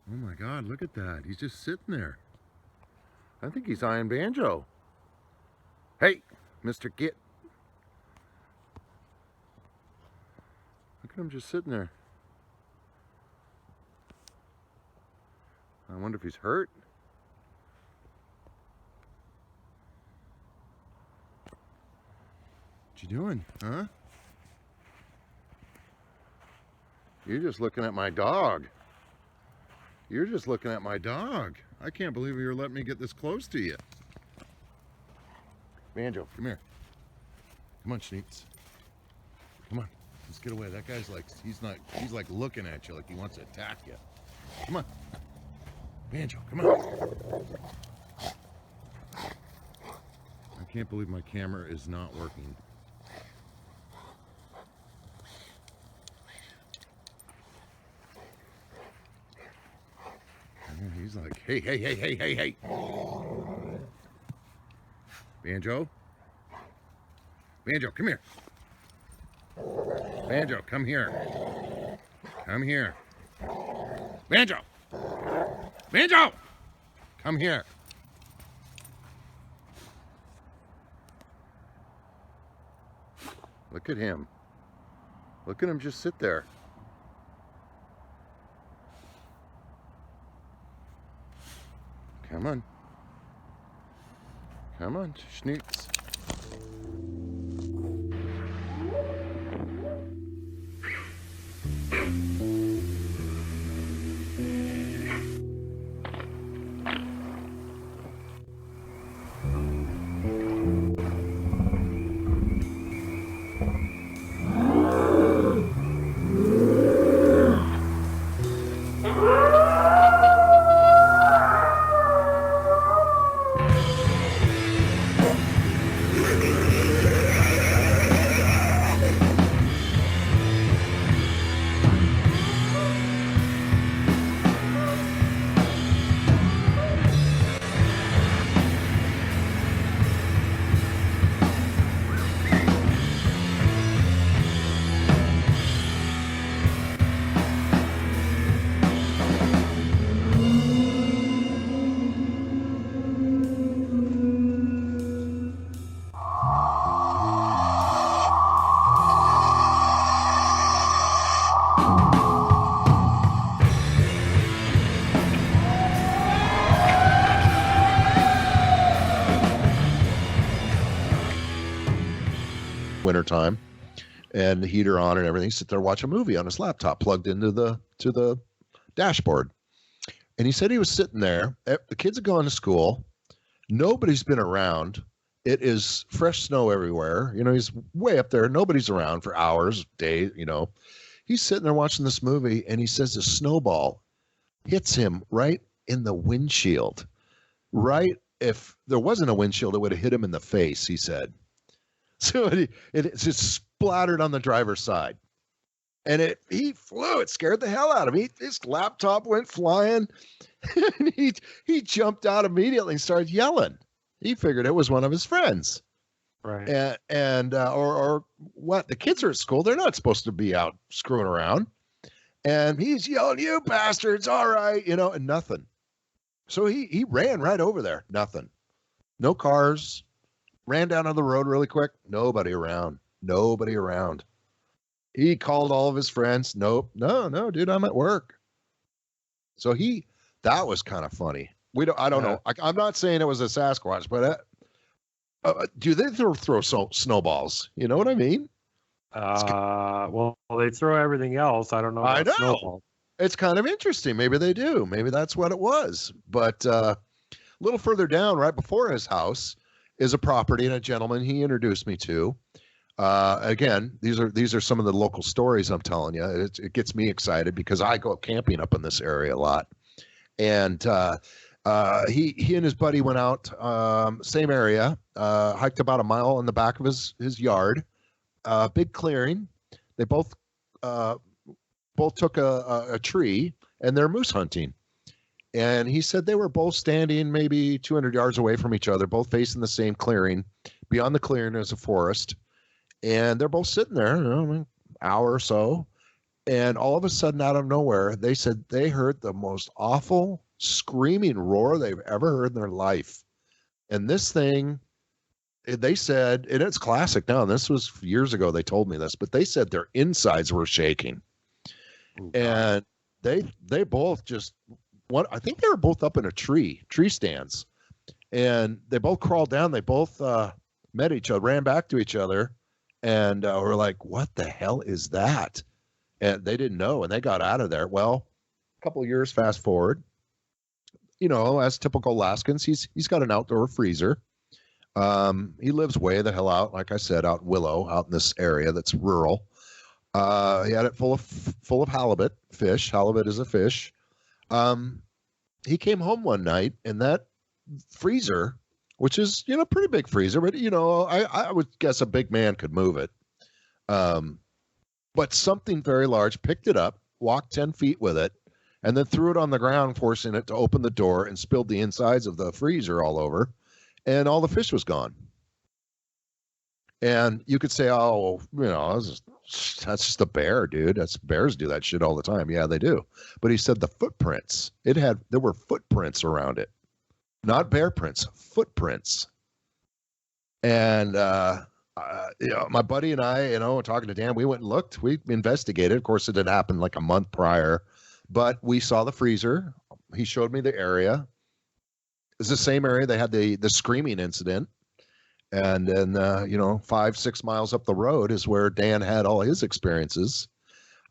Oh my God, look at that. He's just sitting there. I think he's eyeing Banjo. Hey, Mr. Git. Look at him just sitting there. I wonder if he's hurt. What you doing, huh? You're just looking at my dog. You're just looking at my dog. I can't believe you're letting me get this close to you. Banjo, come here. Come on, Schneetz. Come on, let's get away. That guy's like, he's like looking at you like he wants to attack you. Come on. Banjo, come on. I can't believe my camera is not working. He's like, hey, hey, hey, hey, hey, hey. Banjo? Banjo, come here. Banjo, come here. Come here. Banjo! Banjo! Come here. Look at him. Look at him just sit there. Come on. Come on, Schneetz. Wintertime, and the heater on and everything. Sit there, watch a movie on his laptop, plugged into the dashboard. And he said he was sitting there. The kids are going to school. Nobody's been around. It is fresh snow everywhere. You know, he's way up there. Nobody's around for hours, days. You know, he's sitting there watching this movie, and he says a snowball hits him right in the windshield. Right, if there wasn't a windshield, it would have hit him in the face. He said. So it just splattered on the driver's side, and he flew. It scared the hell out of him. His laptop went flying, and he jumped out immediately and started yelling. He figured it was one of his friends, right? Or what? The kids are at school. They're not supposed to be out screwing around, and he's yelling, "You bastards! All right, you know," and nothing. So he ran right over there. Nothing. No cars. Ran down on the road really quick. Nobody around. Nobody around. He called all of his friends. Nope. No, dude, I'm at work. So that was kind of funny. I don't know. I'm not saying it was a Sasquatch, but do they throw snowballs? You know what I mean? Well, they throw everything else. I don't know. I know. Snowballs. It's kind of interesting. Maybe they do. Maybe that's what it was. But a little further down, right before his house, is a property and a gentleman he introduced me to. Again, these are some of the local stories I'm telling you. It gets me excited because I go camping up in this area a lot. And he and his buddy went out, same area, hiked about a mile in the back of his yard, big clearing. They both took a tree, and they're moose hunting. And he said they were both standing maybe 200 yards away from each other, both facing the same clearing. Beyond the clearing is a forest. And they're both sitting there, an hour or so. And all of a sudden, out of nowhere, they said they heard the most awful screaming roar they've ever heard in their life. And this thing, they said, and it's classic now, and this was years ago they told me this, but they said their insides were shaking. Oh, And they both just, I think they were both up in a tree stands. And they both crawled down. They both met each other, ran back to each other, and were like, what the hell is that? And they didn't know, and they got out of there. Well, a couple of years fast forward, as typical Alaskans, he's got an outdoor freezer. He lives way the hell out, like I said, out in Willow, out in this area that's rural. He had it full of halibut fish. Halibut is a fish. He came home one night, and that freezer, which is pretty big freezer, but I would guess a big man could move it. But something very large picked it up, walked 10 feet with it, and then threw it on the ground, forcing it to open the door and spilled the insides of the freezer all over, and all the fish was gone. And you could say, oh, that's just a bear, dude. Bears do that shit all the time. Yeah, they do. But he said the footprints, there were footprints around it, not bear prints, footprints. And, my buddy and I, talking to Dan, we went and looked, we investigated. Of course, it had happened like a month prior, but we saw the freezer. He showed me the area. It's the same area they had the screaming incident. And then, 5-6 miles up the road is where Dan had all his experiences.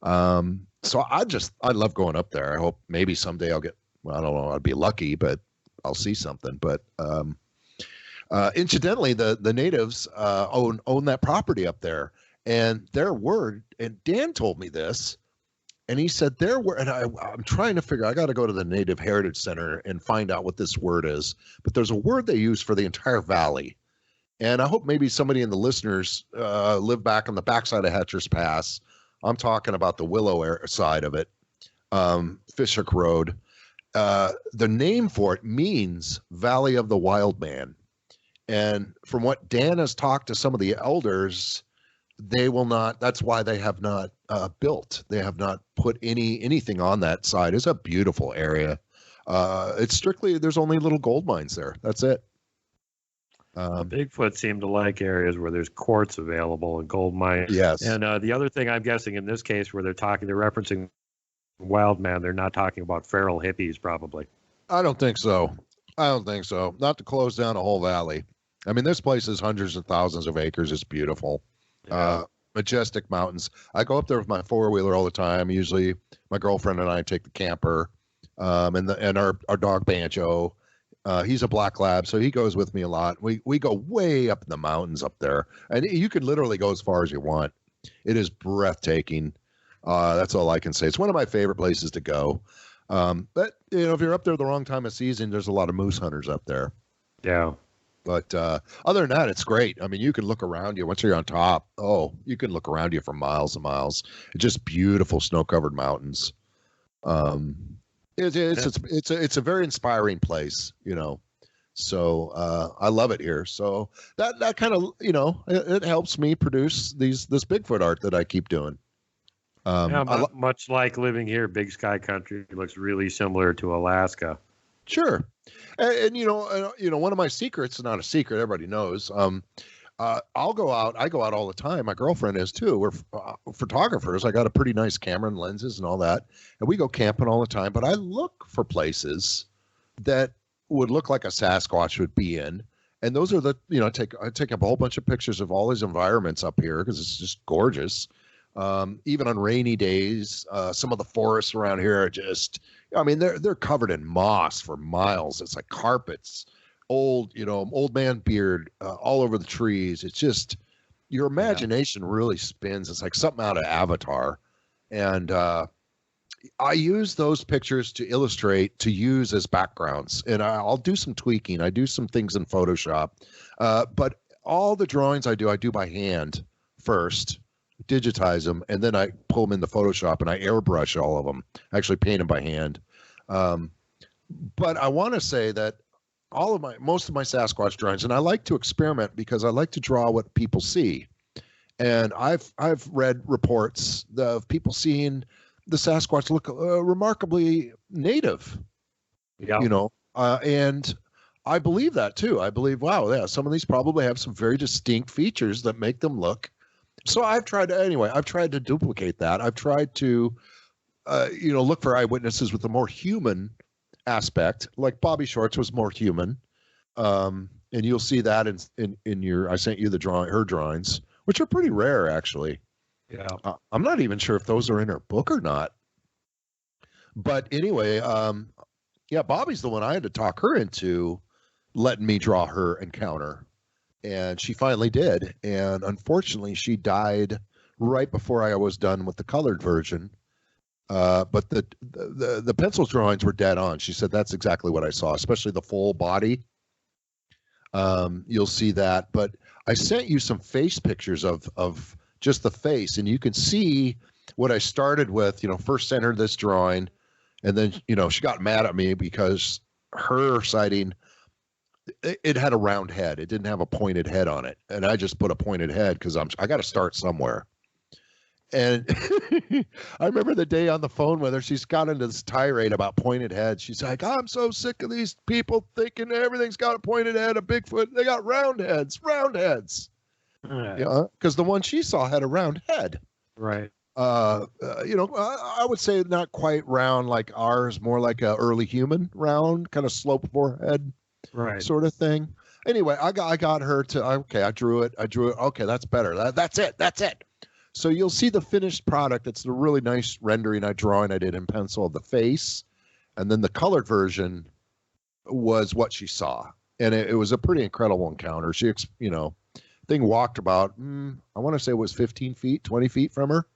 So I love going up there. I hope maybe someday I don't know, I'd be lucky, but I'll see something. But, incidentally, the natives own that property up there, and their word. And Dan told me this, and he said their word. And I'm trying to figure. I got to go to the Native Heritage Center and find out what this word is. But there's a word they use for the entire valley, and I hope maybe somebody in the listeners live back on the backside of Hatcher's Pass. I'm talking about the Willow side of it, Fishhook Road. The name for it means Valley of the Wild Man. And from what Dan has talked to some of the elders, they will not. That's why they have not built. They have not put anything on that side. It's a beautiful area. It's strictly, there's only little gold mines there. That's it. Bigfoot seem to like areas where there's quartz available and gold mines. Yes. And the other thing I'm guessing in this case where they're referencing wild man, they're not talking about feral hippies probably. I don't think so. Not to close down a whole valley. I mean, this place is hundreds of thousands of acres. It's beautiful. Yeah. Majestic mountains. I go up there with my four-wheeler all the time. Usually my girlfriend and I take the camper, and our dog Banjo. He's a black lab, so he goes with me a lot. We go way up in the mountains up there, and you could literally go as far as you want. It is breathtaking. That's all I can say. It's one of my favorite places to go. But if you're up there the wrong time of season, there's a lot of moose hunters up there. Yeah. But other than that, it's great. I mean, you can look around you once you're on top. Oh, you can look around you for miles and miles. It's just beautiful snow-covered mountains. It's a very inspiring place, So I love it here. So that kind of it helps me produce this Bigfoot art that I keep doing. Much like living here, Big Sky Country looks really similar to Alaska. Sure. And one of my secrets, not a secret, everybody knows. I'll go out. I go out all the time. My girlfriend is too. We're photographers. I got a pretty nice camera and lenses and all that, and we go camping all the time. But I look for places that would look like a Sasquatch would be in, and those are I take up a whole bunch of pictures of all these environments up here because it's just gorgeous. Even on rainy days, some of the forests around here are just. I mean, they're covered in moss for miles. It's like carpets, old man beard all over the trees. It's just your imagination really spins. It's like something out of Avatar. And I use those pictures to illustrate, to use as backgrounds. And I'll do some tweaking. I do some things in Photoshop. But all the drawings I do by hand first. Digitize them, and then I pull them into Photoshop and I airbrush all of them. I actually paint them by hand. But I want to say that most of my Sasquatch drawings, and I like to experiment because I like to draw what people see. And I've read reports of people seeing the Sasquatch look remarkably native, Yeah. And I believe that too. I believe, wow, yeah, some of these probably have some very distinct features that make them look. So I've tried to duplicate that. I've tried to, look for eyewitnesses with a more human aspect. Like Bobby Shorts was more human, and you'll see that in your. I sent you her drawings, which are pretty rare actually. Yeah. I'm not even sure if those are in her book or not. But anyway, yeah, Bobby's the one I had to talk her into letting me draw her encounter. And she finally did. And unfortunately, she died right before I was done with the colored version. But the pencil drawings were dead on. She said, that's exactly what I saw, especially the full body. You'll see that. But I sent you some face pictures of just the face. And you can see what I started with, first sent her this drawing. And then, she got mad at me because her sighting, it had a round head. It didn't have a pointed head on it. And I just put a pointed head because I got to start somewhere. And I remember the day on the phone with her, she's got into this tirade about pointed heads. She's like, I'm so sick of these people thinking everything's got a pointed head, a Bigfoot. They got round heads. Right. Yeah, because the one she saw had a round head. Right. I would say not quite round like ours, more like a early human round, kind of slope forehead, right, sort of thing. Anyway, I got her to, okay, I drew it. Okay, that's better. That's it. So you'll see the finished product. It's a really nice rendering I did in pencil of the face, and then the colored version was what she saw, and it was a pretty incredible encounter. She, thing walked about, I want to say it was 15 feet, 20 feet from her.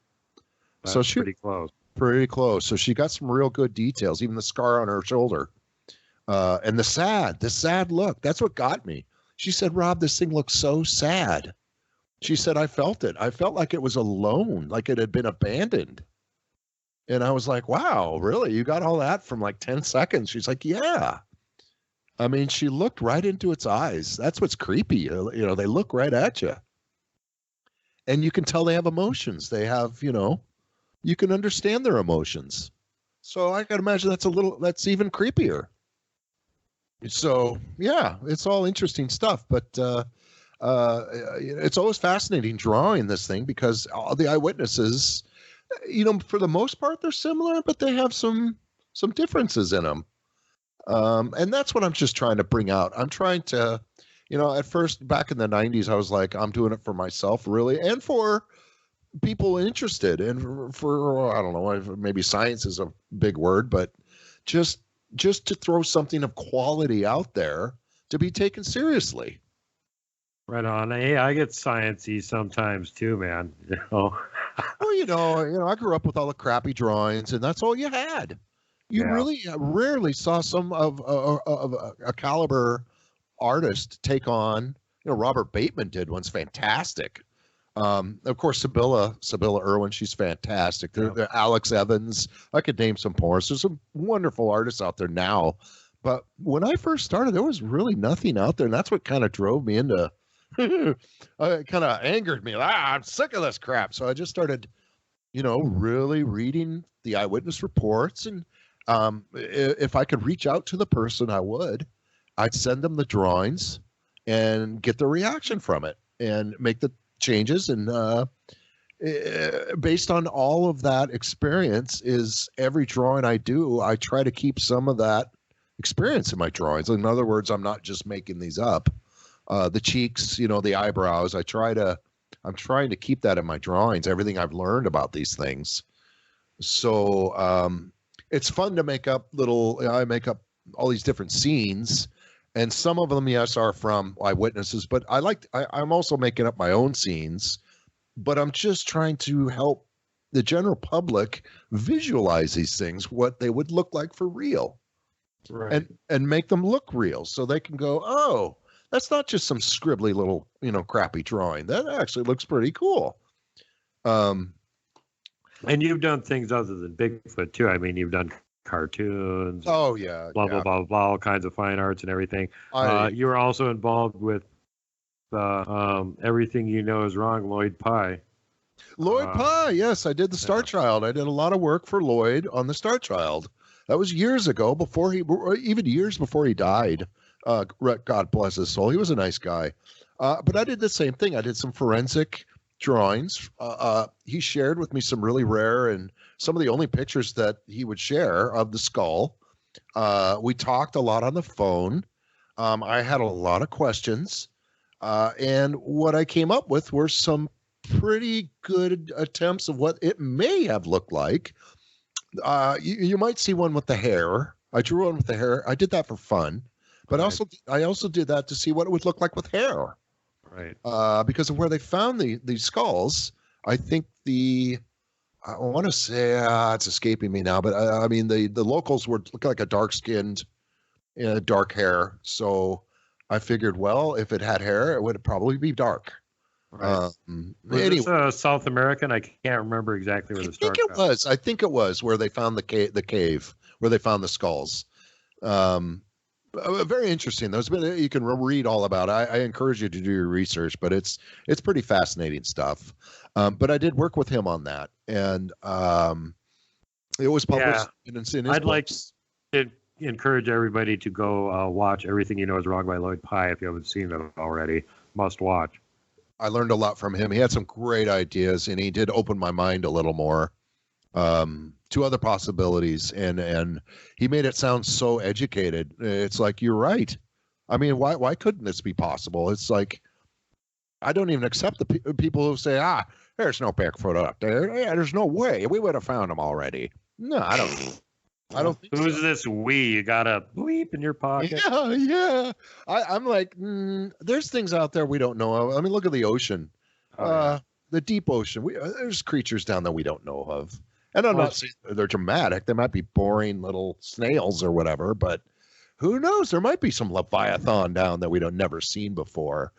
That's so she pretty close. Pretty close. So she got some real good details, even the scar on her shoulder. And the sad look. That's what got me. She said, Rob, this thing looks so sad. She said, I felt it. I felt like it was alone, like it had been abandoned. And I was like, wow, really? You got all that from like 10 seconds? She's like, yeah. I mean, she looked right into its eyes. That's what's creepy. They look right at you. And you can tell they have emotions. They have, you can understand their emotions. So I can imagine that's even creepier. So yeah, it's all interesting stuff, but it's always fascinating drawing this thing because all the eyewitnesses, for the most part, they're similar, but they have some differences in them. And that's what I'm just trying to bring out. I'm trying to, at first back in the 90s, I was like, I'm doing it for myself really, and for people interested, and for I don't know, maybe science is a big word, but just to throw something of quality out there to be taken seriously. Right on. Hey, I get sciencey sometimes too, man. Well, I grew up with all the crappy drawings, and that's all you had. You really rarely saw some of a caliber artist take on. Robert Bateman did one's fantastic. Of course, Sibylla Irwin, she's fantastic. There Alex Evans. I could name some more. So there's some wonderful artists out there now. But when I first started, there was really nothing out there. And that's what kind of drove me into, kind of angered me. I'm sick of this crap. So I just started, really reading the eyewitness reports. And if I could reach out to the person, I would. I'd send them the drawings and get the reaction from it and make the changes. And based on all of that experience, is every drawing I do, I try to keep some of that experience in my drawings. In other words, I'm not just making these up. The cheeks, the eyebrows, I'm trying to keep that in my drawings, everything I've learned about these things. So it's fun to make up I make up all these different scenes. And some of them, yes, are from eyewitnesses, but I'm also making up my own scenes, but I'm just trying to help the general public visualize these things, what they would look like for real, right, and make them look real so they can go, oh, that's not just some scribbly little, crappy drawing. That actually looks pretty cool. And you've done things other than Bigfoot too. I mean, you've done cartoons. Oh yeah, blah blah blah blah, all kinds of fine arts and everything. You were also involved with Everything You Know Is Wrong, Lloyd Pye. Lloyd Pye, yes, I did the Star Child. I did a lot of work for Lloyd on the Star Child. That was years ago, even years before he died. God bless his soul. He was a nice guy. But I did the same thing. I did some forensic drawings. He shared with me some really rare and some of the only pictures that he would share of the skull. We talked a lot on the phone. I had a lot of questions. And what I came up with were some pretty good attempts of what it may have looked like. You might see one with the hair. I drew one with the hair. I did that for fun, but I also did that to see what it would look like with hair. Right. Because of where they found these skulls. I think I want to say it's escaping me now, but I mean the locals were looking like a dark-skinned, dark hair. So I figured, well, if it had hair, it would probably be dark. Right. Was this South American? I can't remember exactly where the start was. I think it was where they found the cave where they found the skulls. Very interesting. You can read all about it. I encourage you to do your research, but it's pretty fascinating stuff. But I did work with him on that, and it was published in his I'd books. Like to encourage everybody to go watch Everything You Know Is Wrong by Lloyd Pye if you haven't seen it already. Must watch. I learned a lot from him. He had some great ideas, and he did open my mind a little more to other possibilities. And he made it sound so educated. It's like, you're right. I mean, why couldn't this be possible? It's like, I don't even accept the people who say, there's no Bigfoot up there. Yeah, there's no way. We would have found him already. No, I don't. I don't think Who's this we? You got a bleep in your pocket? Yeah. I'm like, there's things out there we don't know of. I mean, look at the ocean. The deep ocean. There's creatures down there we don't know of. And I'm not saying they're dramatic. They might be boring little snails or whatever, but who knows? There might be some Leviathan down that we never seen before.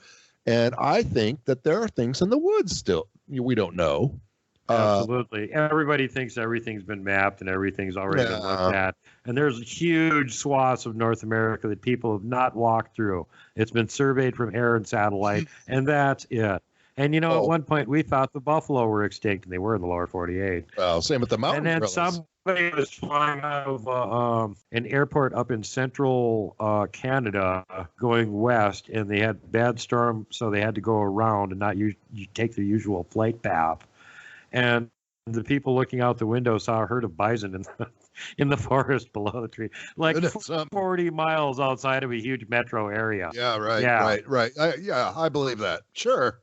And I think that there are things in the woods still we don't know. Absolutely. Everybody thinks everything's been mapped and everything's already been looked at. And there's huge swaths of North America that people have not walked through. It's been surveyed from air and satellite, and that's it. And, at one point we thought the buffalo were extinct, and they were in the lower 48. Well, same with the mountain gorillas. And then somebody was flying out of an airport up in central Canada going west, and they had bad storm, so they had to go around and not take the usual flight path. And the people looking out the window saw a herd of bison in the forest below the tree, like 40 miles outside of a huge metro area. Yeah, right, right. I believe that. Sure.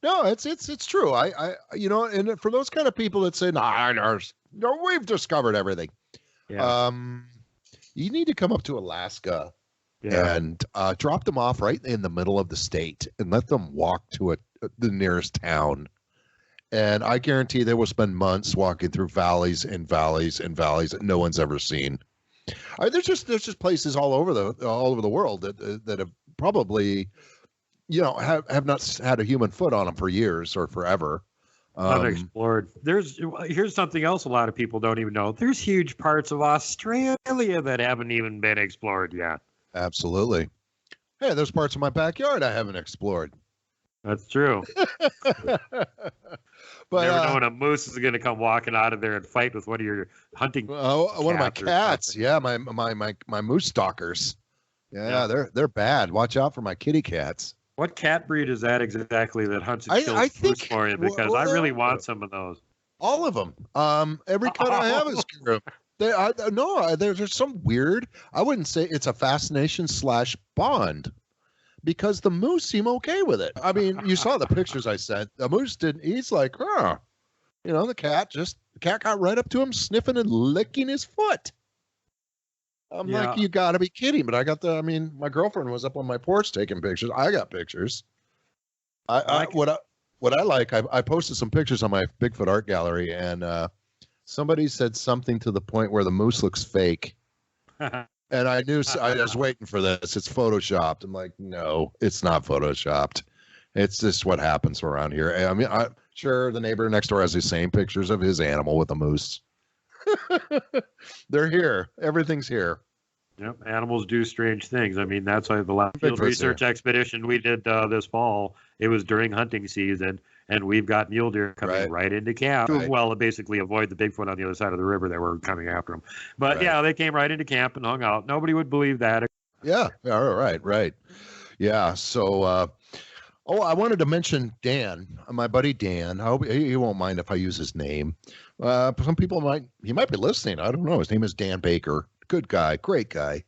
No, it's true. And for those kind of people that say, no, we've discovered everything. Yeah. You need to come up to Alaska and drop them off right in the middle of the state and let them walk to the nearest town. And I guarantee they will spend months walking through valleys and valleys and valleys that no one's ever seen. There's just places all over the world that have probably, have not had a human foot on them for years or forever. Unexplored. Here's something else a lot of people don't even know. There's huge parts of Australia that haven't even been explored yet. Absolutely. Hey, there's parts of my backyard I haven't explored. That's true. But never know when a moose is going to come walking out of there and fight with one of your hunting. One of my cats. Yeah, my moose stalkers. Yeah, they're bad. Watch out for my kitty cats. What cat breed is that exactly that hunts and kills moose for you? Because I really want some of those. All of them. Every cat I have is true. There's some weird. I wouldn't say it's a fascination / bond. Because the moose seem okay with it. I mean, you saw the pictures I sent. The moose didn't. He's like, the cat got right up to him, sniffing and licking his foot. I'm like, you got to be kidding! But my girlfriend was up on my porch taking pictures. I got pictures. I posted some pictures on my Bigfoot art gallery, and somebody said something to the point where the moose looks fake. And I knew I was waiting for this. It's photoshopped. I'm like, no, it's not photoshopped. It's just what happens around here. I mean, sure, the neighbor next door has the same pictures of his animal with a moose. They're here. Everything's here. Yep, animals do strange things. I mean, that's why the last field Bigfoot's research expedition we did this fall, it was during hunting season, and we've got mule deer coming right into camp. Right. Well, basically avoid the Bigfoot on the other side of the river that were coming after them. But Right. yeah, they came right into camp and hung out. Nobody would believe that. Yeah. Right. Yeah. So, I wanted to mention Dan, my buddy Dan. I hope he won't mind if I use his name. Some people he might be listening. I don't know. His name is Dan Baker. Good guy, great guy.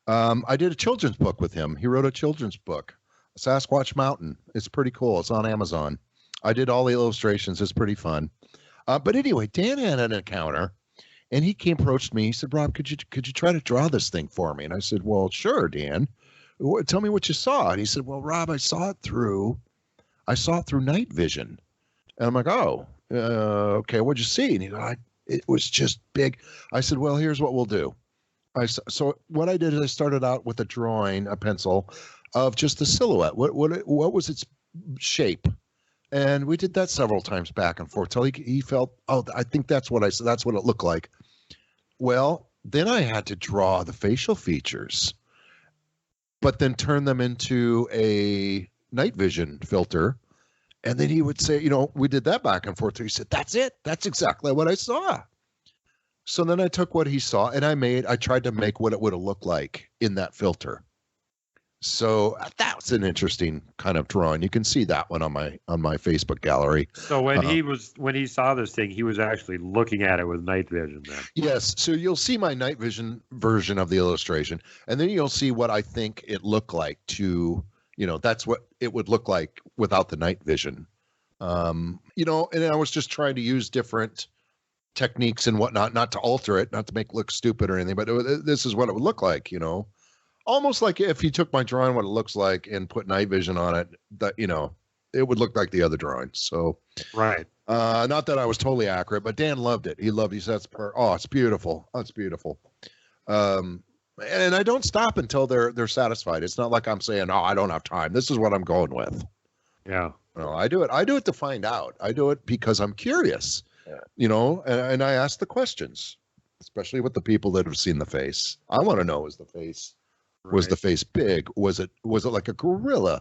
I did a children's book with him. He wrote a children's book, Sasquatch Mountain. It's pretty cool. It's on Amazon. I did all the illustrations. It's pretty fun. But anyway, Dan had an encounter, and he approached me. He said, "Rob, could you try to draw this thing for me?" And I said, "Well, sure, Dan. Tell me what you saw." And he said, "Well, Rob, I saw it through night vision." And I'm like, "Oh, okay. What'd you see?" And he goes, "It was just big." I said, "Well, here's what we'll do." So what I did is I started out with a pencil, of just the silhouette. What was its shape? And we did that several times back and forth till he felt, oh, I think that's what I said. That's what it looked like. Well, then I had to draw the facial features, but then turn them into a night vision filter. And then he would say, we did that back and forth. He said, "That's it. That's exactly what I saw." So then I took what he saw and I tried to make what it would have looked like in that filter. So that's an interesting kind of drawing. You can see that one on my Facebook gallery. So when he saw this thing, he was actually looking at it with night vision then. Yes. So you'll see my night vision version of the illustration, and then you'll see what I think it looked like that's what it would look like without the night vision. And I was just trying to use different techniques and whatnot, not to alter it, not to make it look stupid or anything, but this is what it would look like, almost like if you took my drawing, what it looks like, and put night vision on it, that, it would look like the other drawing. So, right. Not that I was totally accurate, but Dan loved it. He said, it's beautiful. Oh, it's beautiful. And I don't stop until they're satisfied. It's not like I'm saying, "Oh, I don't have time. This is what I'm going with." Yeah. No, I do it to find out. I do it because I'm curious. And I ask the questions, especially with the people that have seen the face. I want to know, was the face big? Was it like a gorilla?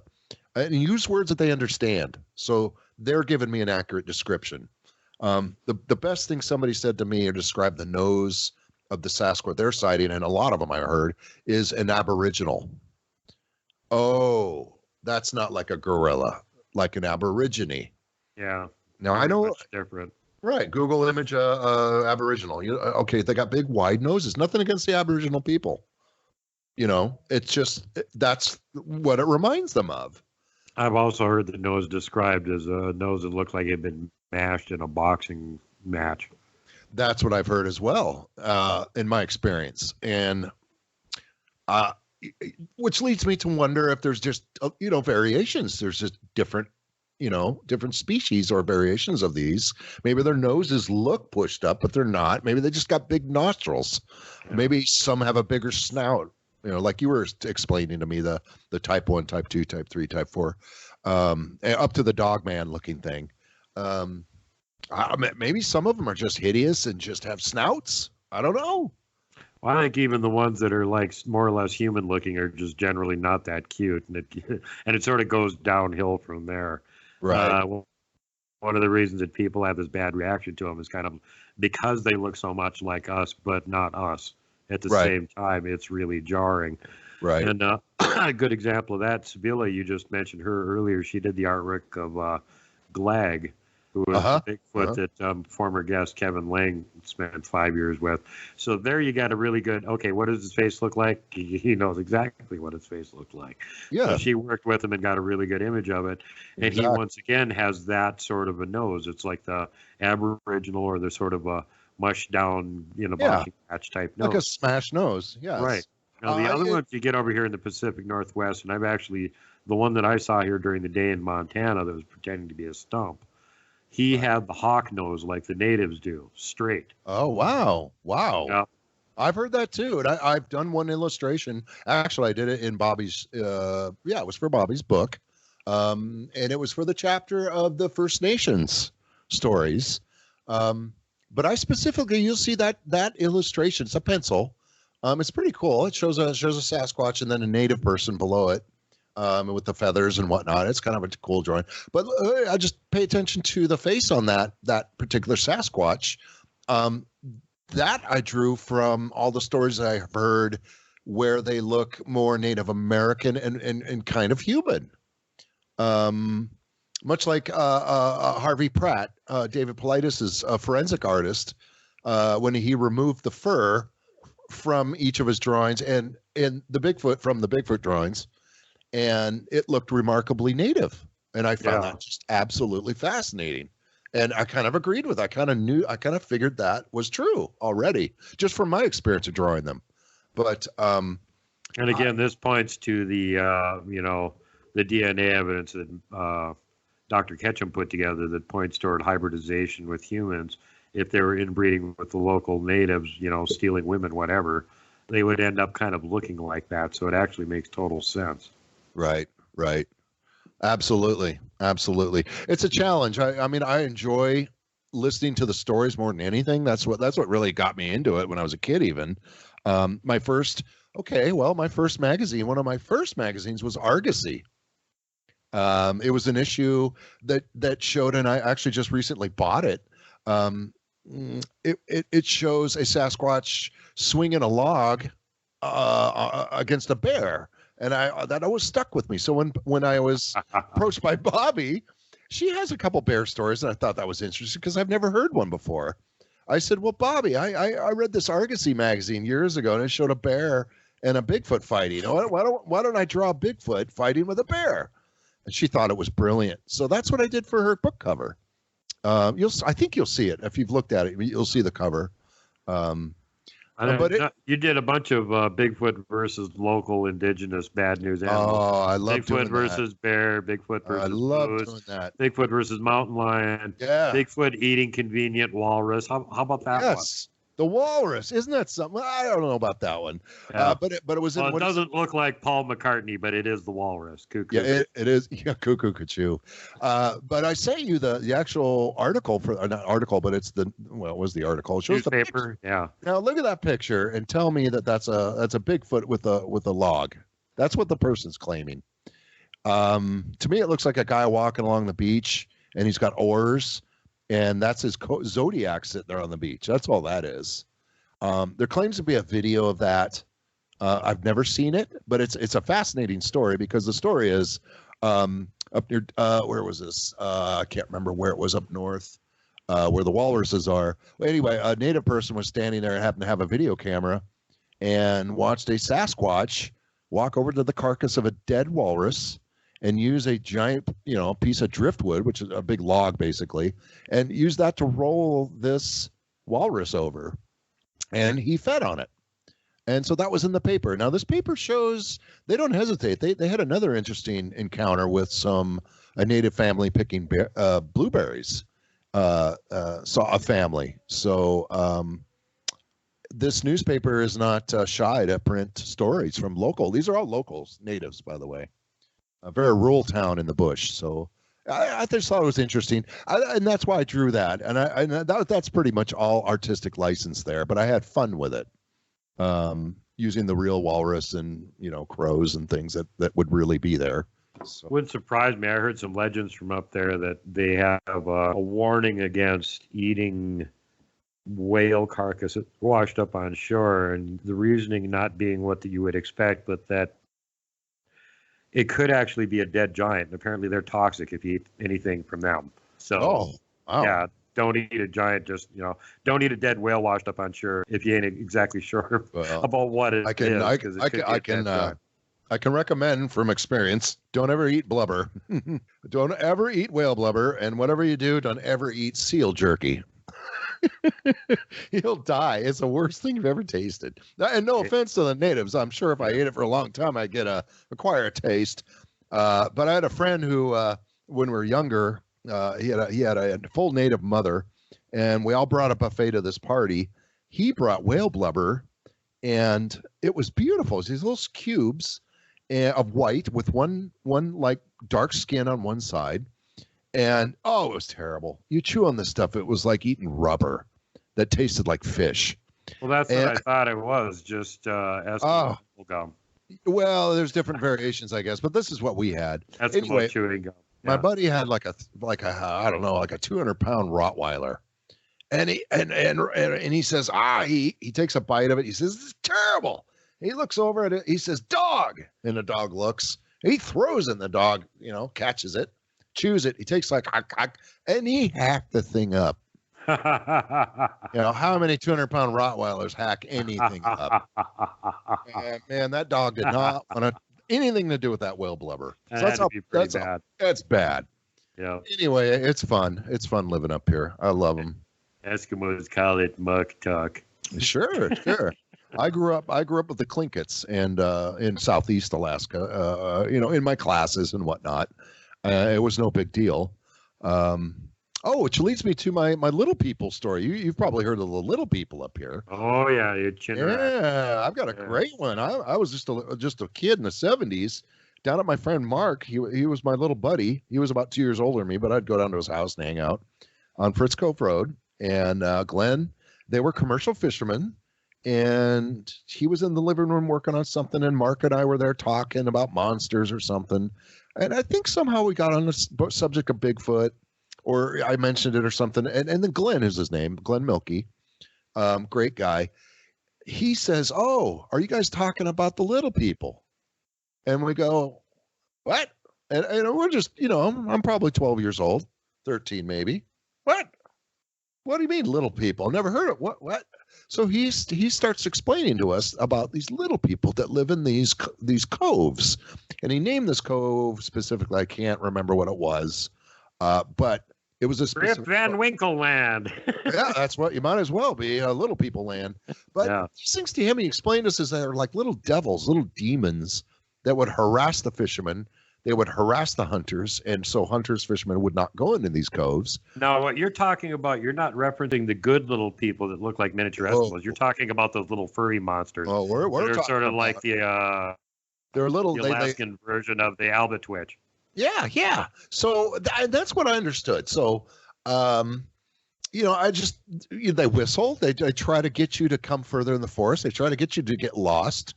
And use words that they understand. So they're giving me an accurate description. The best thing somebody said to me or described the nose of the Sasquatch they're citing, and a lot of them I heard, is an aboriginal. Oh, that's not like a gorilla, like an aborigine. Yeah. Now I know different. Right. Google image aboriginal. Okay, they got big, wide noses. Nothing against the Aboriginal people. It's just that's what it reminds them of. I've also heard the nose described as a nose that looked like it had been mashed in a boxing match. That's what I've heard as well, in my experience. And which leads me to wonder if there's just, variations. There's just different species or variations of these. Maybe their noses look pushed up, but they're not. Maybe they just got big nostrils. Yeah. Maybe some have a bigger snout. Like you were explaining to me, the type 1, type 2, type 3, type 4, up to the dogman looking thing. Maybe some of them are just hideous and just have snouts. I don't know. Well, I think even the ones that are like more or less human looking are just generally not that cute, and it sort of goes downhill from there. Right. One of the reasons that people have this bad reaction to them is kind of because they look so much like us, but not us. At the same time, it's really jarring. Right. And a good example of that, Sibylla, you just mentioned her earlier. She did the artwork of Glag, who was the Bigfoot that former guest Kevin Lang spent 5 years with. So there you got a really good, okay, what does his face look like? He knows exactly what his face looked like. Yeah. So she worked with him and got a really good image of it. And he, once again, has that sort of a nose. It's like the Aboriginal or the sort of a mush down, boxing match type nose. Like a smash nose, yes. Right. Now, the other ones you get over here in the Pacific Northwest, and I've actually, the one that I saw here during the day in Montana that was pretending to be a stump, he had the hawk nose like the natives do, straight. Oh, wow. Yeah. I've heard that too. And I've done one illustration. Actually, I did it in Bobby's, it was for Bobby's book. And it was for the chapter of the First Nations stories. But I specifically, you'll see that illustration, it's a pencil It's pretty cool. It shows a Sasquatch and then a native person below it, with the feathers and whatnot. It's kind of a cool drawing. But I just pay attention to the face on that particular Sasquatch. That I drew from all the stories I have heard where they look more Native American and kind of human. Much like Harvey Pratt, David Paulides' a forensic artist, when he removed the fur from each of his drawings and the Bigfoot from the Bigfoot drawings, and it looked remarkably native. And I found that just absolutely fascinating. And I kind of agreed with it. I kind of figured that was true already, just from my experience of drawing them. But and again, this points to the the DNA evidence that Dr. Ketchum put together that points toward hybridization with humans. If they were inbreeding with the local natives, stealing women, whatever, they would end up kind of looking like that. So it actually makes total sense. Right. Absolutely. It's a challenge. I mean, I enjoy listening to the stories more than anything. That's what really got me into it when I was a kid, even. My first magazine, one of my first magazines was Argosy. It was an issue that showed, and I actually just recently bought it. It shows a Sasquatch swinging a log against a bear, and that always stuck with me. So when I was approached by Bobby, she has a couple bear stories, and I thought that was interesting because I've never heard one before. I said, "Well, Bobby, I read this Argosy magazine years ago, and it showed a bear and a Bigfoot fighting. Why don't I draw a Bigfoot fighting with a bear?" And she thought it was brilliant. So that's what I did for her book cover. I think you'll see it if you've looked at it. You'll see the cover. You did a bunch of Bigfoot versus local indigenous bad news animals. Oh, I love Bigfoot versus bear, Bigfoot versus I love moose, doing that. Bigfoot versus mountain lion, Bigfoot eating convenient walrus. How about that one? Yes, the walrus. Isn't that something? I don't know about that one. Yeah. But it was in. Well, it doesn't look like Paul McCartney, but it is the walrus. Cuckoo. Yeah, it is. Yeah, cuckoo, cuckoo. But I sent you the actual article not article, but it's it was the article. It shows newspaper. Yeah. Now look at that picture and tell me that's a Bigfoot with a log. That's what the person's claiming. To me, it looks like a guy walking along the beach, and he's got oars. And that's his Zodiac sitting there on the beach. That's all that is. There claims to be a video of that. I've never seen it, but it's a fascinating story because the story is up near where was this? I can't remember where it was up north, where the walruses are. Well, anyway, a native person was standing there and happened to have a video camera and watched a Sasquatch walk over to the carcass of a dead walrus and use a giant, piece of driftwood, which is a big log basically, and use that to roll this walrus over. And he fed on it. And so that was in the paper. Now this paper shows they don't hesitate. They had another interesting encounter with a native family picking blueberries. Saw a family. So this newspaper is not shy to print stories from local. These are all locals, natives, by the way. A very rural town in the bush. So I just thought it was interesting. And that's why I drew that. And that's pretty much all artistic license there. But I had fun with it, using the real walrus and, crows and things that would really be there. So. Wouldn't surprise me. I heard some legends from up there that they have a warning against eating whale carcasses washed up on shore. And the reasoning not being what you would expect, but that it could actually be a dead giant. And apparently they're toxic if you eat anything from them. So, yeah, don't eat a giant, don't eat a dead whale washed up on shore if you ain't exactly sure about what it is. I can recommend from experience, don't ever eat blubber. Don't ever eat whale blubber. And whatever you do, don't ever eat seal jerky. You'll die. It's the worst thing you've ever tasted. And no offense to the natives. I'm sure if I ate it for a long time, I'd acquire a taste. But I had a friend who, when we were younger, he had a full native mother, and we all brought a buffet to this party. He brought whale blubber, and it was beautiful. It's these little cubes of white with one like dark skin on one side. And, it was terrible. You chew on this stuff, it was like eating rubber that tasted like fish. Well, that's And, what I thought it was, just Eskimo oh, gum. well, there's different variations, I guess, but this is what we had. Eskimo Anyway, chewing gum. my Yeah. buddy had like a I don't know, like a 200-pound Rottweiler. And he says, he takes a bite of it. He says, "This is terrible." He looks over at it. He says, "Dog." And the dog looks. He throws it, and the dog, catches it, chews it. He takes and he hacked the thing up. How many 200-pound Rottweilers hack anything up? And, man, that dog did not want anything to do with that whale blubber. That So had to be pretty bad. That's bad. Yeah. Anyway, it's fun. It's fun living up here. I love them. Eskimos call it muck tuck. Sure. I grew up with the Tlinkits and in Southeast Alaska, in my classes and whatnot. It was no big deal. Which leads me to my little people story. You've probably heard of the little people up here. Oh yeah, yeah. I've got a great one. I was just a kid in the 70s down at my friend Mark. He was my little buddy. He was about 2 years older than me, but I'd go down to his house and hang out on Fritz Cove Road. And Glenn, they were commercial fishermen. And he was in the living room working on something, and Mark and I were there talking about monsters or something. And I think somehow we got on the subject of Bigfoot, or I mentioned it or something. And then Glenn is his name, Glenn Milkey, great guy. He says, "Oh, are you guys talking about the little people?" And we go, "What?" And we're just, I'm probably 12 years old, 13 maybe. What? What do you mean little people? Never heard of what? So he starts explaining to us about these little people that live in these coves, and he named this cove specifically. I can't remember what it was, but it was a specific Rip Van Winkle land. Yeah, that's what you might as well be, little people land. But these things to him, he explained us as they're like little devils, little demons that would harass the fishermen. They would harass the hunters, and so hunters, fishermen would not go into these coves. Now, what you're talking about, you're not referencing the good little people that look like miniature Eskimos. You're talking about those little furry monsters. Oh, we're sort of like the they're little the Alaskan version of the albatwitch. Yeah. So that's what I understood. So, they whistle. They try to get you to come further in the forest. They try to get you to get lost.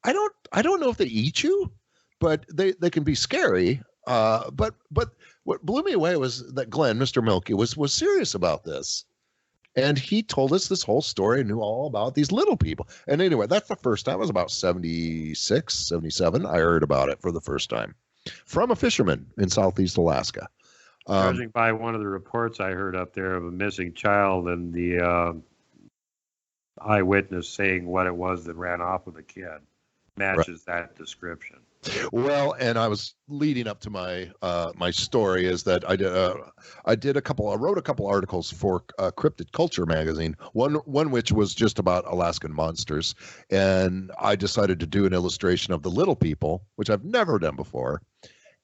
I don't know if they eat you, but they can be scary. But what blew me away was that Glenn, Mr. Milky, was serious about this. And he told us this whole story and knew all about these little people. And anyway, that's the first time. I was about 76, 77. I heard about it for the first time from a fisherman in Southeast Alaska. Judging by one of the reports I heard up there of a missing child and the eyewitness saying what it was that ran off with a kid matches that description. Well, and I was leading up to my my story is that I wrote a couple articles for Cryptid Culture magazine. One which was just about Alaskan monsters, and I decided to do an illustration of the little people, which I've never done before,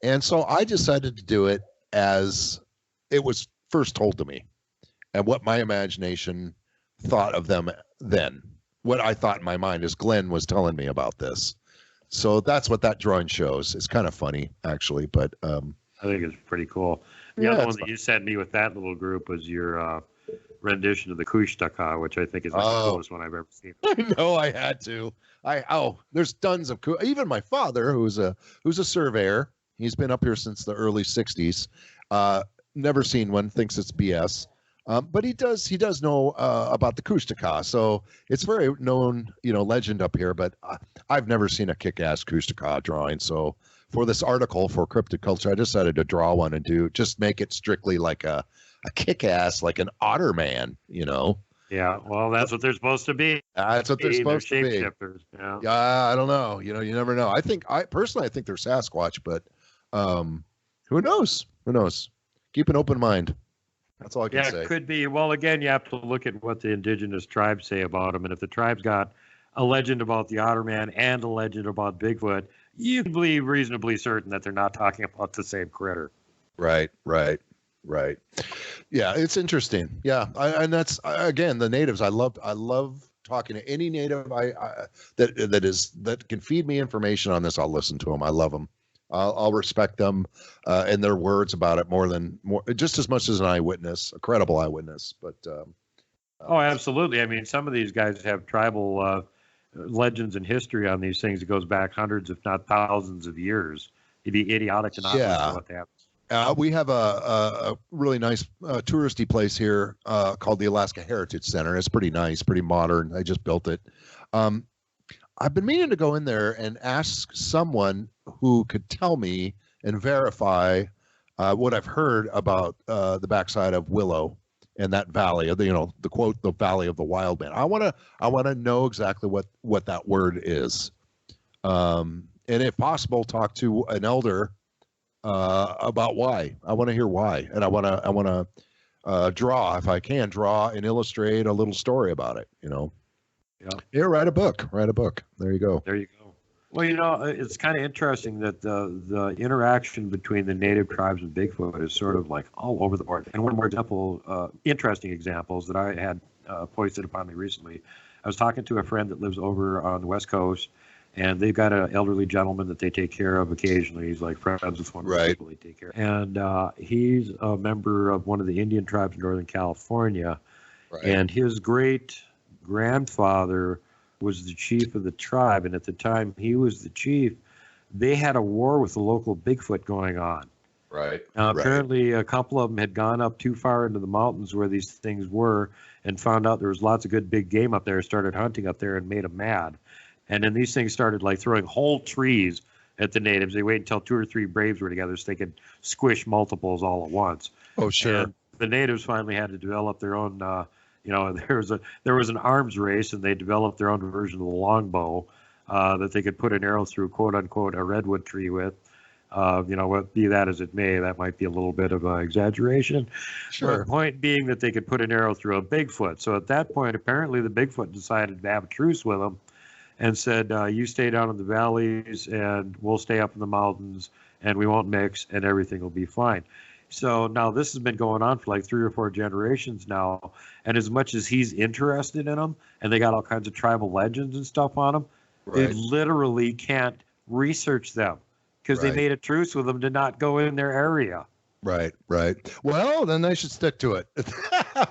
and so I decided to do it as it was first told to me, and what my imagination thought of them then. What I thought in my mind as Glenn was telling me about this. So that's what that drawing shows. It's kind of funny, actually, but I think it's pretty cool. The other one that you sent me with that little group was your rendition of the Kushtaka, which I think is the coolest one I've ever seen. I know I had to. There's tons of even my father, who's a surveyor. He's been up here since the early '60s. Never seen one. Thinks it's BS. But he does know about the Kushtaka, so it's very known, legend up here. But I've never seen a kick-ass Kushtaka drawing. So for this article for Cryptid Culture, I decided to draw one and just make it strictly like a kick-ass, like an otter man, Yeah, well, that's what they're supposed to be. That's what they're supposed to be. Yeah, I don't know. You never know. I think personally think they're Sasquatch, but who knows? Who knows? Keep an open mind. That's all I can say. Yeah, it could be. Well, again, you have to look at what the indigenous tribes say about them. And if the tribe's got a legend about the Otterman and a legend about Bigfoot, you can be reasonably certain that they're not talking about the same critter. Right. Yeah, it's interesting. Yeah, and that's, again, the natives. I love talking to any native that can feed me information on this. I'll listen to them. I love them. I'll respect them and their words about it more just as much as an eyewitness, a credible eyewitness. But Oh, absolutely. I mean, some of these guys have tribal legends and history on these things. It goes back hundreds, if not thousands of years. You'd be idiotic to not know what happened. We have a really nice touristy place here called the Alaska Heritage Center. It's pretty nice, pretty modern. I just built it. I've been meaning to go in there and ask someone who could tell me and verify what I've heard about the backside of Willow and that valley of the quote, the valley of the wild man. I want to know exactly what that word is. And if possible, talk to an elder about why. I want to hear why. And I want to draw, if I can, and illustrate a little story about it, Yeah, write a book. There you go. Well, it's kind of interesting that the interaction between the native tribes and Bigfoot is sort of like all over the board. And one more example, interesting examples that I had foisted upon me recently. I was talking to a friend that lives over on the West Coast, and they've got an elderly gentleman that they take care of occasionally. He's like friends with one of the people they take care of. And he's a member of one of the Indian tribes in Northern California. Right. And his great-grandfather was the chief of the tribe, and at the time he was the chief, they had a war with the local Bigfoot going on. Right. Now, apparently a couple of them had gone up too far into the mountains where these things were and found out there was lots of good big game up there, started hunting up there and made them mad. And then these things started like throwing whole trees at the natives. They waited until 2 or 3 braves were together so they could squish multiples all at once. Oh, sure. And the natives finally had to develop their own there was an arms race, and they developed their own version of the longbow that they could put an arrow through, quote unquote, a redwood tree with. Be that as it may, that might be a little bit of an exaggeration. Sure. But the point being that they could put an arrow through a Bigfoot. So at that point, apparently the Bigfoot decided to have a truce with them and said, you stay down in the valleys and we'll stay up in the mountains and we won't mix and everything will be fine. So now this has been going on for like 3 or 4 generations now. And as much as he's interested in them, and they got all kinds of tribal legends and stuff on them, they literally can't research them because they made a truce with them to not go in their area. Right. Well, then they should stick to it.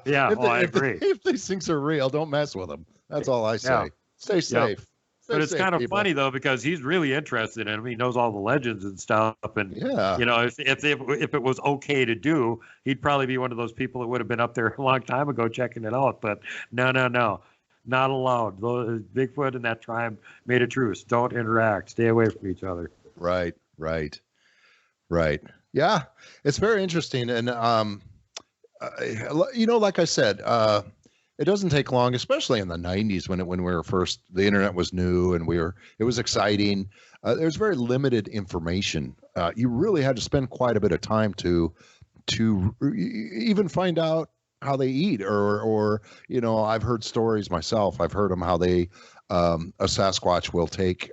Yeah, I agree. If these things are real, don't mess with them. That's all I say. Yeah. Stay safe. But it's kind of funny though, because he's really interested in him. He knows all the legends and stuff. And if it was okay to do, he'd probably be one of those people that would have been up there a long time ago checking it out. But no, not allowed. Bigfoot and that tribe made a truce. Don't interact. Stay away from each other. Right. Yeah, it's very interesting, and like I said, it doesn't take long, especially in the 90s when we were first, the internet was new and it was exciting. There's very limited information. You really had to spend quite a bit of time to even find out how they eat or I've heard stories myself. I've heard them how they, a Sasquatch will take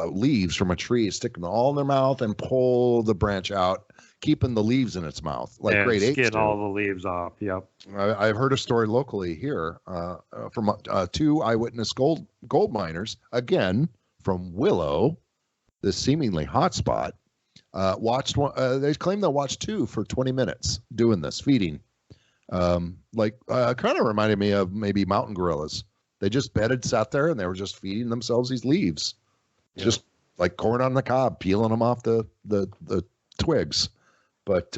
leaves from a tree, stick them all in their mouth and pull the branch out, keeping the leaves in its mouth, like great apes do. Skin all the leaves off. Yep. I've heard a story locally here from 2 eyewitness gold miners, again from Willow, this seemingly hot spot. Watched one. They claim they watched 2 for 20 minutes doing this, feeding. Kind of reminded me of maybe mountain gorillas. They just sat there, and they were just feeding themselves these leaves, just like corn on the cob, peeling them off the twigs. But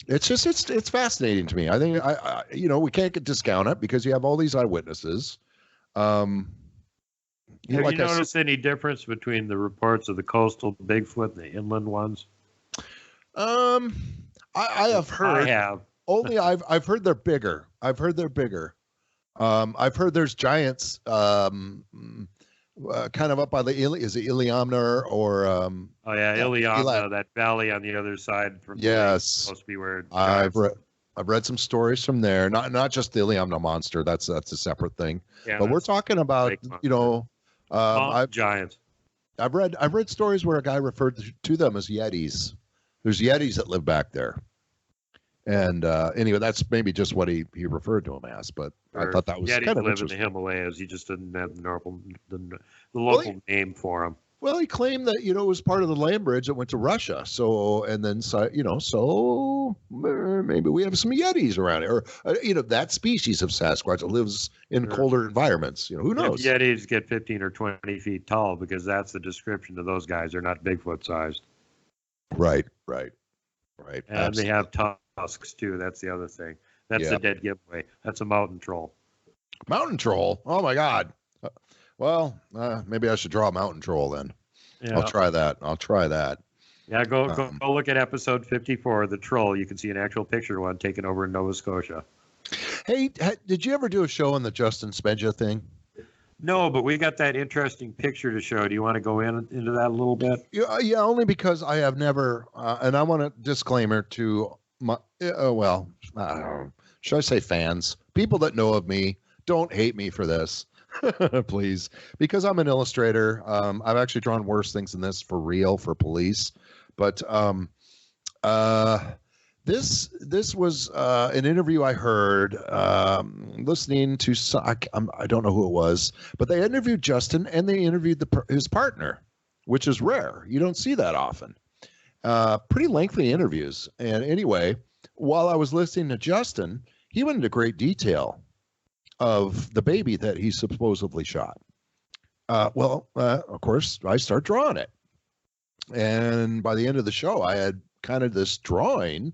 it's fascinating to me. I think we can't discount it because you have all these eyewitnesses. Have you noticed any difference between the reports of the coastal Bigfoot and the inland ones? I have heard. I have. Only I've heard they're bigger. I've heard there's giants kind of up by the Iliamna or Iliamna, that valley on the other side from supposed to be where I've read some stories from there. Not just the Iliamna monster. That's a separate thing. Yeah, but we're talking about giants. I've read stories where a guy referred to them as Yetis. There's Yetis that live back there. And anyway, that's maybe just what he referred to him as, but I thought that was kind of live in the Himalayas. He just didn't have the local name for him. Well, he claimed that it was part of the land bridge that went to Russia. So and then maybe we have some Yetis around here, or that species of Sasquatch that lives in Sure. colder environments. Who knows? If Yetis get 15 or 20 feet tall, because that's the description of those guys. They're not Bigfoot sized. Right. And Absolutely. they have tusks too. That's the other thing. That's the dead giveaway. That's a mountain troll. Mountain troll. Oh my God. Well, maybe I should draw a mountain troll then. Yeah. I'll try that. Yeah, go look at episode 54, the troll. You can see an actual picture of one taken over in Nova Scotia. Hey, did you ever do a show on the Justin Spedja thing? No, but we got that interesting picture to show. Do you want to go into that a little bit? Yeah, only because I have never, and I want a disclaimer to my, should I say fans? People that know of me, don't hate me for this, please, because I'm an illustrator. I've actually drawn worse things than this for real, for police. But this was an interview I heard listening to. I don't know who it was, but they interviewed Justin and they interviewed his partner, which is rare. You don't see that often. Pretty lengthy interviews. And anyway, while I was listening to Justin, he went into great detail of the baby that he supposedly shot. Of course, I start drawing it. And by the end of the show, I had kind of this drawing.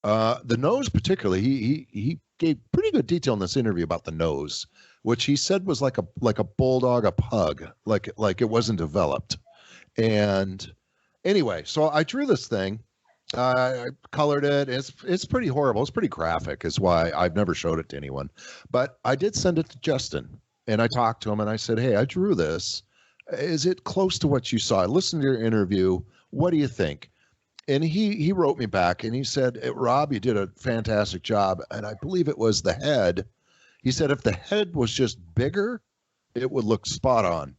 The nose particularly, he gave pretty good detail in this interview about the nose, which he said was like a bulldog, a pug, like it wasn't developed. And anyway, so I drew this thing. I colored it. It's pretty horrible. It's pretty graphic, is why I've never showed it to anyone. But I did send it to Justin, and I talked to him, and I said, "Hey, I drew this. Is it close to what you saw? I listened to your interview. What do you think?" And he wrote me back, and he said, "Rob, you did a fantastic job." And I believe it was the head. He said if the head was just bigger, it would look spot on.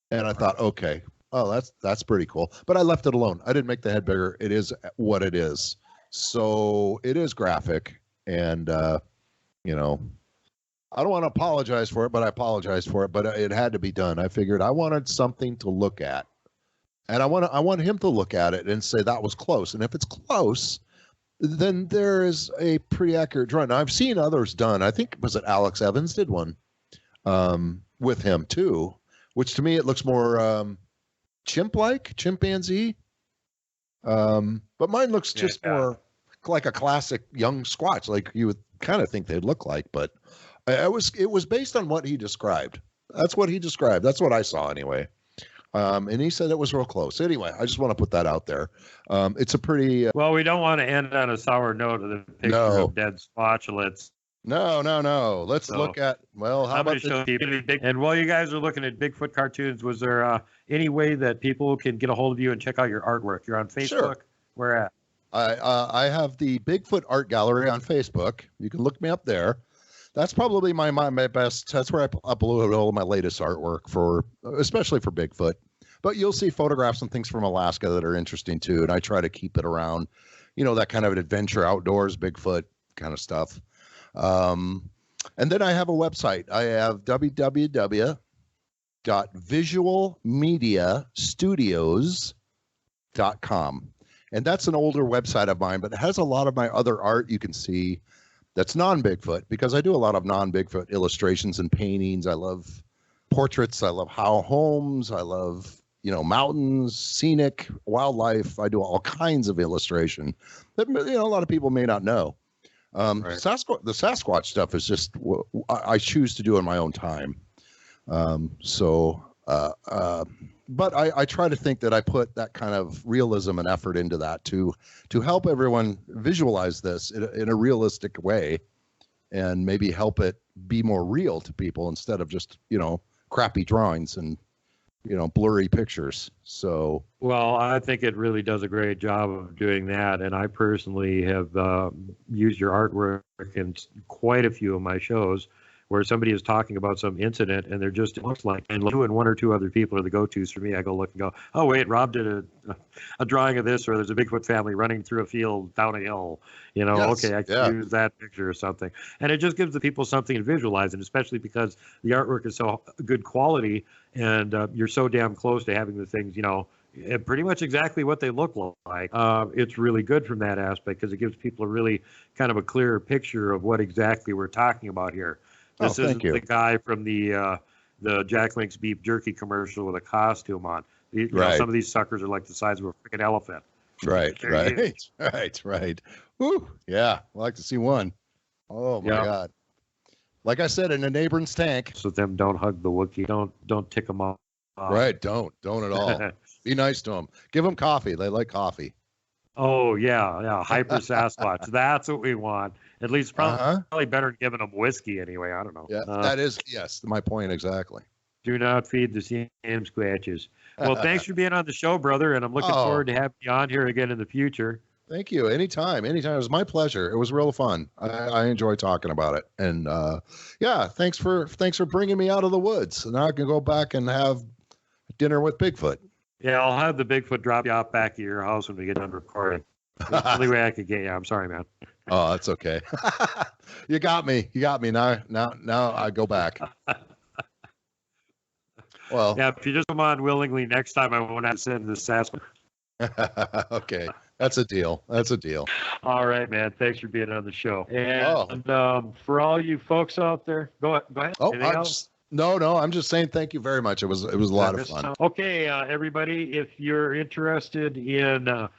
And I thought, okay. Oh, that's pretty cool. But I left it alone. I didn't make the head bigger. It is what it is. So it is graphic. And, I don't want to apologize for it, but I apologize for it. But it had to be done. I figured I wanted something to look at. And I want him to look at it and say that was close. And if it's close, then there is a pretty accurate drawing. Now, I've seen others done. I think, was it Alex Evans did one with him too, which to me it looks more chimpanzee. But mine looks just more like a classic young Squatch, like you would kind of think they'd look like. But it was based on what he described. That's what he described. That's what I saw anyway. And he said it was real close. Anyway, I just want to put that out there. It's a pretty... well, we don't want to end on a sour note of the picture of dead Squatchlets. No. Let's look at... Well, how about And while you guys are looking at Bigfoot cartoons, was there any way that people can get a hold of you and check out your artwork? You're on Facebook? Sure. Where at? I have the Bigfoot Art Gallery on Facebook. You can look me up there. That's probably my best. That's where I upload all of my latest artwork especially for Bigfoot. But you'll see photographs and things from Alaska that are interesting too. And I try to keep it around, that kind of an adventure outdoors, Bigfoot kind of stuff. And then I have a website. I have www.visualmediastudios.com. And that's an older website of mine, but it has a lot of my other art you can see that's non-Bigfoot, because I do a lot of non-Bigfoot illustrations and paintings. I love portraits. I love homes. I love, mountains, scenic, wildlife. I do all kinds of illustration that, a lot of people may not know. Right. The Sasquatch stuff is just I choose to do in my own time. But I try to think that I put that kind of realism and effort into that to help everyone visualize this in a realistic way, and maybe help it be more real to people instead of just, crappy drawings and, blurry pictures. So, well, I think it really does a great job of doing that. And I personally have used your artwork in quite a few of my shows, where somebody is talking about some incident and they're just, it looks like, and you and one or two other people are the go-tos for me. I go look and go, oh wait, Rob did a drawing of this, or there's a Bigfoot family running through a field down a hill. Yes, Okay, I can use that picture or something. And it just gives the people something to visualize, and especially because the artwork is so good quality and you're so damn close to having the things, pretty much exactly what they look like. It's really good from that aspect because it gives people a really kind of a clearer picture of what exactly we're talking about here. This isn't the guy from the Jack Link's beef jerky commercial with a costume on. Some of these suckers are like the size of a freaking elephant. Right. Woo, yeah, I'd like to see one. Oh my God! Like I said, in a neighbor's tank. So them don't hug the Wookiee. Don't tick them off. Right, don't at all. Be nice to them. Give them coffee. They like coffee. Oh yeah, hyper Sasquatch. That's what we want. At least probably better than giving them whiskey anyway. I don't know. Yeah, that is my point exactly. Do not feed the same squatches. Well, thanks for being on the show, brother, and I'm looking forward to having you on here again in the future. Thank you. Anytime. It was my pleasure. It was real fun. I enjoy talking about it. And thanks for bringing me out of the woods. Now I can go back and have dinner with Bigfoot. Yeah, I'll have the Bigfoot drop you off back at your house when we get done recording. That's the only way I could get you. I'm sorry, man. Oh, that's okay. You got me. Now I go back. Well, yeah, if you just come on willingly next time, I won't have to send the Sasquatch. Okay, that's a deal. All right, man. Thanks for being on the show. And for all you folks out there, go ahead. Oh, I'm just saying thank you very much. It was a lot of fun. Okay, everybody, if you're interested in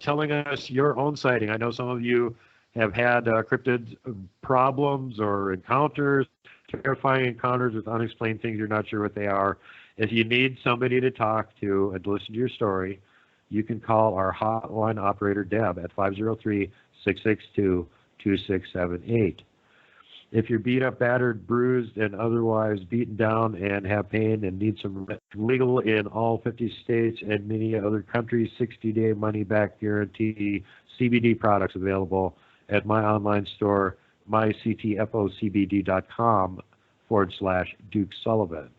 telling us your own sighting, I know some of you have had cryptid problems or encounters, terrifying encounters with unexplained things. You're not sure what they are. If you need somebody to talk to and listen to your story, you can call our hotline operator, Deb, at 503-662-2678. If you're beat up, battered, bruised, and otherwise beaten down and have pain and need some legal in all 50 states and many other countries, 60-day money-back guarantee CBD products available at my online store, myctfocbd.com/Duke Sullivan.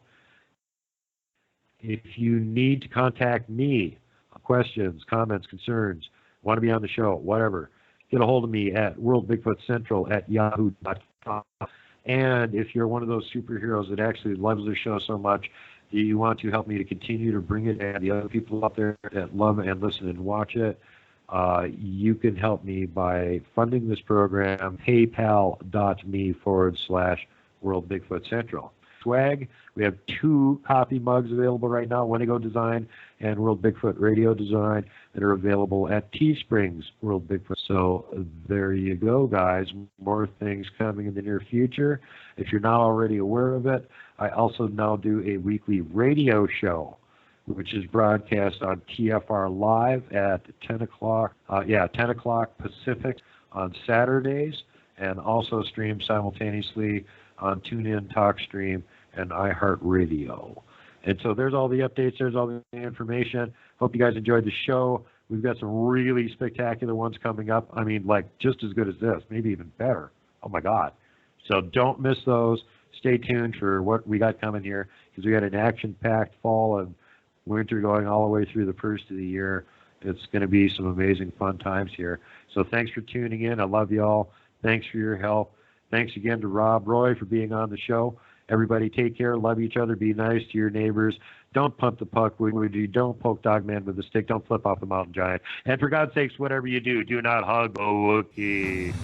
If you need to contact me, questions, comments, concerns, want to be on the show, whatever, get a hold of me at worldbigfootcentral@yahoo.com. And if you're one of those superheroes that actually loves the show so much, you want to help me to continue to bring it and the other people out there that love and listen and watch it, you can help me by funding this program, paypal.me/World Bigfoot Central. Swag, we have 2 coffee mugs available right now, Wendigo Design and World Bigfoot Radio Design, that are available at Teespring's World Bigfoot. So there you go, guys. More things coming in the near future. If you're not already aware of it, I also now do a weekly radio show, which is broadcast on TFR Live at 10 o'clock Pacific on Saturdays, and also streamed simultaneously on TuneIn, TalkStream, and iHeartRadio. And so there's all the updates, there's all the information. Hope you guys enjoyed the show. We've got some really spectacular ones coming up. I mean, like just as good as this, maybe even better. Oh my God. So don't miss those. Stay tuned for what we got coming here, because we got an action-packed fall and winter going all the way through the first of the year. It's going to be some amazing fun times here. So thanks for tuning in. I love you all. Thanks for your help. Thanks again to RobRoy for being on the show. Everybody take care, love each other, be nice to your neighbors. Don't punt the puck, Woody. Don't poke Dogman with a stick. Don't flip off the mountain giant. And for God's sakes, whatever you do, do not hug a Wookiee.